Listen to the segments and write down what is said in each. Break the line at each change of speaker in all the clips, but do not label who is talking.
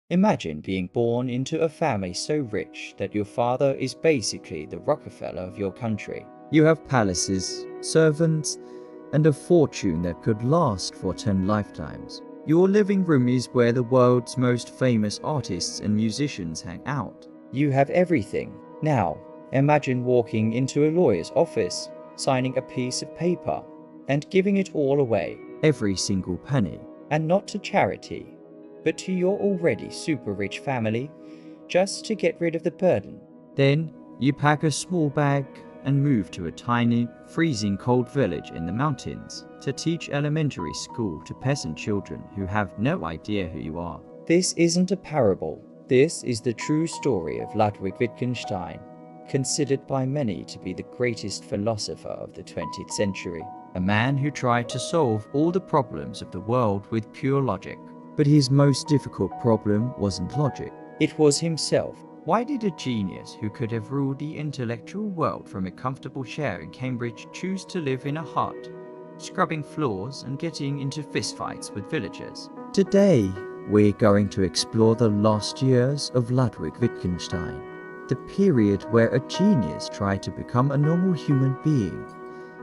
Imagine being born into a family so rich that your father is basically the Rockefeller of your country. You have palaces, servants, and a fortune that could last for 10 lifetimes. Your living room is where the world's most famous artists and musicians hang out. You have everything. Now, imagine walking into a lawyer's office, signing a piece of paper, and giving it all away, every single penny, and not to charity, but to your already super rich family, just to get rid of the burden. Then you pack a small bag and move to a tiny, freezing cold village in the mountains to teach elementary school to peasant children who have no idea who you are. This isn't a parable. This is the true story of Ludwig Wittgenstein, considered by many to be the greatest philosopher of the 20th century. A man who tried to solve all the problems of the world with pure logic. But his most difficult problem wasn't logic. It was himself. Why did a genius who could have ruled the intellectual world from a comfortable chair in Cambridge choose to live in a hut, scrubbing floors and getting into fistfights with villagers? Today, we're going to explore the lost years of Ludwig Wittgenstein, the period where a genius tried to become a normal human being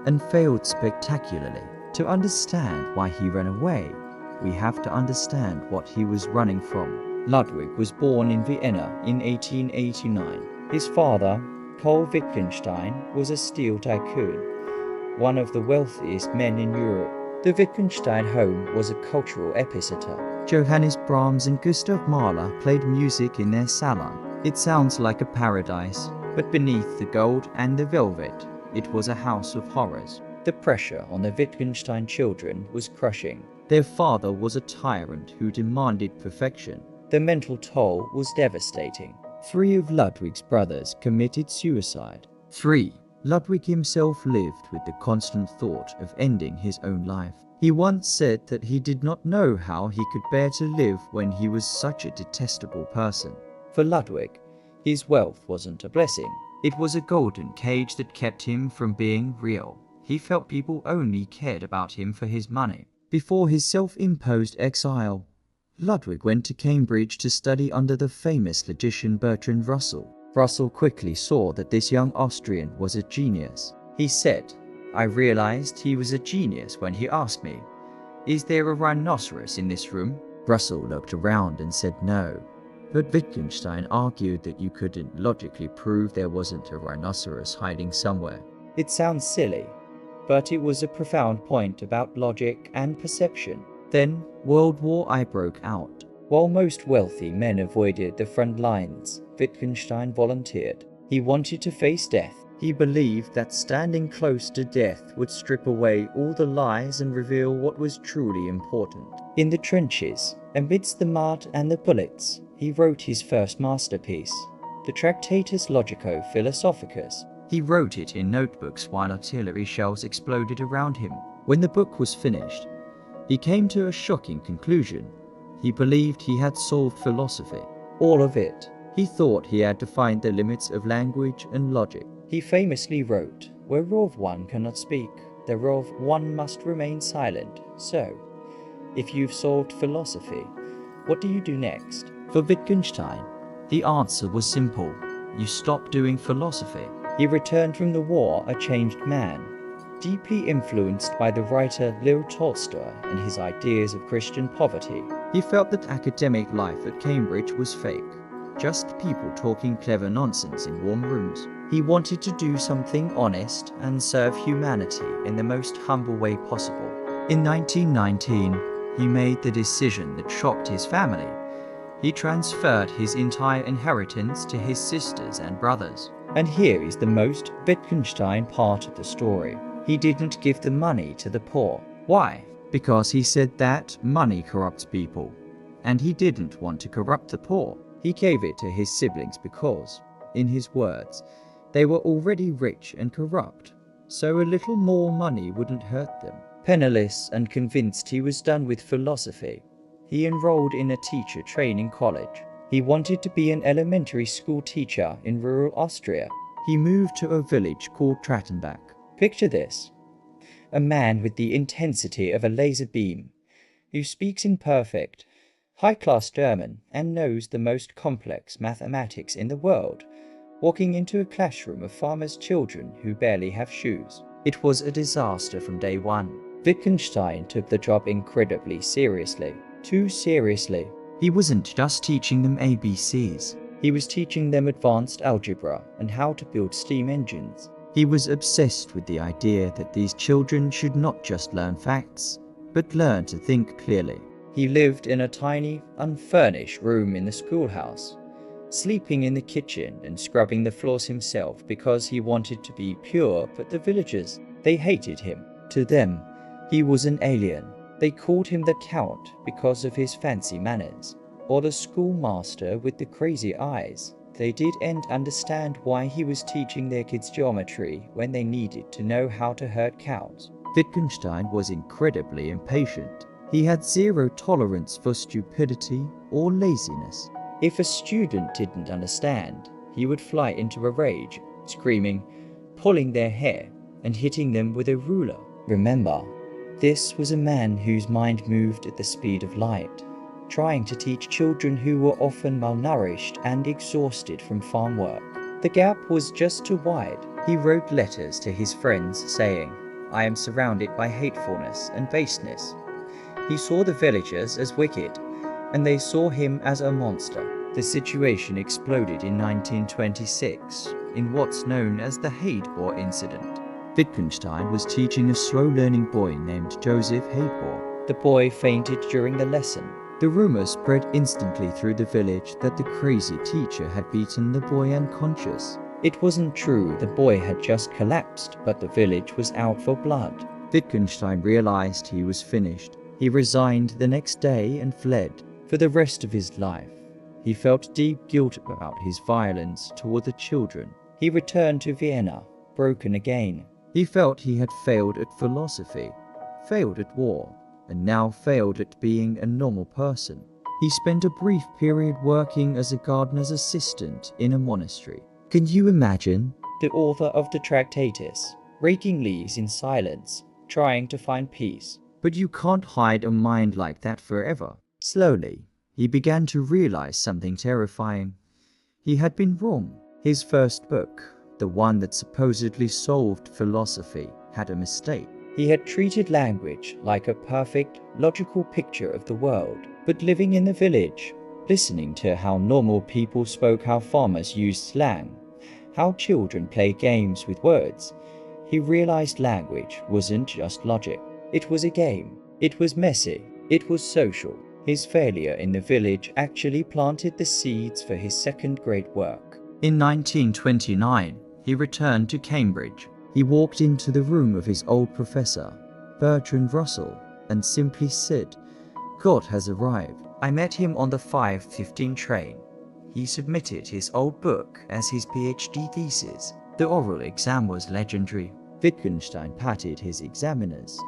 and failed spectacularly. To understand why he ran away, we have to understand what he was running from. Ludwig was born in Vienna in 1889. His father, Karl Wittgenstein, was a steel tycoon, one of the wealthiest men in Europe. The Wittgenstein home was a cultural epicenter. Johannes Brahms and Gustav Mahler played music in their salon. It sounds like a paradise, but beneath the gold and the velvet, it was a house of horrors. The pressure on the Wittgenstein children was crushing. Their father was a tyrant who demanded perfection. The mental toll was devastating. 3 of Ludwig's brothers committed suicide. 3. Ludwig himself lived with the constant thought of ending his own life. He once said that he did not know how he could bear to live when he was such a detestable person. For Ludwig, his wealth wasn't a blessing. It was a golden cage that kept him from being real. He felt people only cared about him for his money. Before his self-imposed exile, Ludwig went to Cambridge to study under the famous logician Bertrand Russell. Russell quickly saw that this young Austrian was a genius. He said, "I realized he was a genius when he asked me, 'Is there a rhinoceros in this room?' Russell looked around and said no. But Wittgenstein argued that you couldn't logically prove there wasn't a rhinoceros hiding somewhere. It sounds silly, but it was a profound point about logic and perception. Then, World War I broke out. While most wealthy men avoided the front lines, Wittgenstein volunteered. He wanted to face death. He believed that standing close to death would strip away all the lies and reveal what was truly important. In the trenches, amidst the mud and the bullets, he wrote his first masterpiece, the Tractatus Logico-Philosophicus. He wrote it in notebooks while artillery shells exploded around him. When the book was finished, he came to a shocking conclusion. He believed he had solved philosophy. All of it. He thought he had defined the limits of language and logic. He famously wrote, "Whereof one cannot speak, thereof one must remain silent." So, if you've solved philosophy, what do you do next? For Wittgenstein, the answer was simple. You stop doing philosophy. He returned from the war a changed man, deeply influenced by the writer Leo Tolstoy and his ideas of Christian poverty. He felt that academic life at Cambridge was fake, just people talking clever nonsense in warm rooms. He wanted to do something honest and serve humanity in the most humble way possible. In 1919, he made the decision that shocked his family. He transferred his entire inheritance to his sisters and brothers. And here is the most Wittgenstein part of the story. He didn't give the money to the poor. Why? Because he said that money corrupts people, and he didn't want to corrupt the poor. He gave it to his siblings because, in his words, they were already rich and corrupt, so a little more money wouldn't hurt them. Penniless and convinced he was done with philosophy, he enrolled in a teacher training college. He wanted to be an elementary school teacher in rural Austria. He moved to a village called Trattenbach. Picture this: a man with the intensity of a laser beam, who speaks in perfect, high-class German, and knows the most complex mathematics in the world, walking into a classroom of farmers' children who barely have shoes. It was a disaster from day one. Wittgenstein took the job incredibly seriously. Too seriously. He wasn't just teaching them ABCs. He was teaching them advanced algebra and how to build steam engines. He was obsessed with the idea that these children should not just learn facts, but learn to think clearly. He lived in a tiny, unfurnished room in the schoolhouse, sleeping in the kitchen and scrubbing the floors himself because he wanted to be pure, but the villagers, they hated him. To them, he was an alien. They called him the Count because of his fancy manners, or the schoolmaster with the crazy eyes. They didn't understand why he was teaching their kids geometry when they needed to know how to herd cows. Wittgenstein was incredibly impatient. He had zero tolerance for stupidity or laziness. If a student didn't understand, he would fly into a rage, screaming, pulling their hair, and hitting them with a ruler. Remember, this was a man whose mind moved at the speed of light, trying to teach children who were often malnourished and exhausted from farm work. The gap was just too wide. He wrote letters to his friends saying, "I am surrounded by hatefulness and baseness." He saw the villagers as wicked, and they saw him as a monster. The situation exploded in 1926 in what's known as the Haidbor incident. Wittgenstein was teaching a slow-learning boy named Joseph Haidbor. The boy fainted during the lesson. The rumor spread instantly through the village that the crazy teacher had beaten the boy unconscious. It wasn't true, the boy had just collapsed, but the village was out for blood. Wittgenstein realized he was finished. He resigned the next day and fled. For the rest of his life, he felt deep guilt about his violence toward the children. He returned to Vienna, broken again. He felt he had failed at philosophy, failed at war, and now failed at being a normal person. He spent a brief period working as a gardener's assistant in a monastery. Can you imagine? The author of the Tractatus, raking leaves in silence, trying to find peace. But you can't hide a mind like that forever. Slowly, he began to realize something terrifying. He had been wrong. His first book, the one that supposedly solved philosophy, had a mistake. He had treated language like a perfect, logical picture of the world. But living in the village, listening to how normal people spoke, how farmers used slang, how children played games with words, he realized language wasn't just logic. It was a game. It was messy. It was social. His failure in the village actually planted the seeds for his second great work. In 1929, he returned to Cambridge. He walked into the room of his old professor, Bertrand Russell, and simply said, "God has arrived." I met him on the 5:15 train. He submitted his old book as his PhD thesis. The oral exam was legendary. Wittgenstein patted his examiners,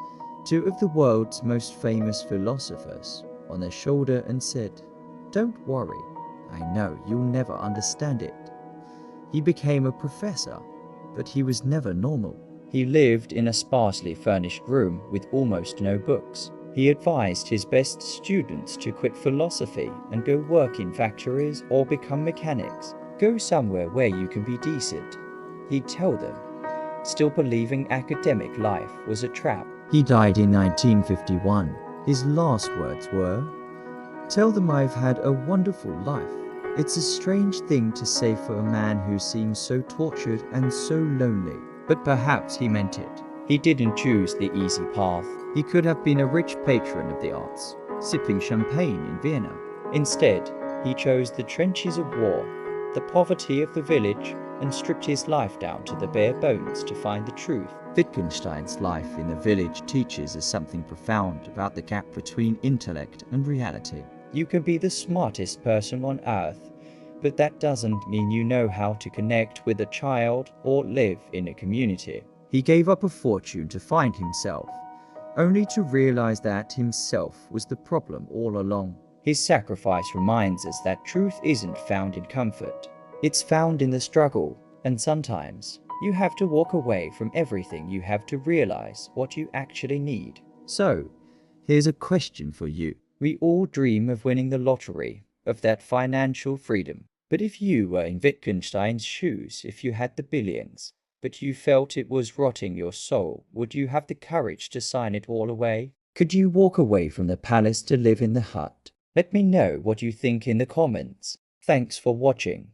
two of the world's most famous philosophers, on their shoulder and said, "Don't worry, I know you'll never understand it." He became a professor, but he was never normal. He lived in a sparsely furnished room with almost no books. He advised his best students to quit philosophy and go work in factories or become mechanics. Go somewhere where you can be decent, he'd tell them, still believing academic life was a trap. He died in 1951. His last words were, "Tell them I've had a wonderful life." It's a strange thing to say for a man who seems so tortured and so lonely, but perhaps he meant it. He didn't choose the easy path. He could have been a rich patron of the arts, sipping champagne in Vienna. Instead, he chose the trenches of war, the poverty of the village, and stripped his life down to the bare bones to find the truth. Wittgenstein's life in the village teaches us something profound about the gap between intellect and reality. You can be the smartest person on earth, but that doesn't mean you know how to connect with a child or live in a community. He gave up a fortune to find himself, only to realize that himself was the problem all along. His sacrifice reminds us that truth isn't found in comfort. It's found in the struggle, and sometimes you have to walk away from everything you have to realize what you actually need. So, here's a question for you. We all dream of winning the lottery, of that financial freedom. But if you were in Wittgenstein's shoes, if you had the billions, but you felt it was rotting your soul, would you have the courage to sign it all away? Could you walk away from the palace to live in the hut? Let me know what you think in the comments. Thanks for watching.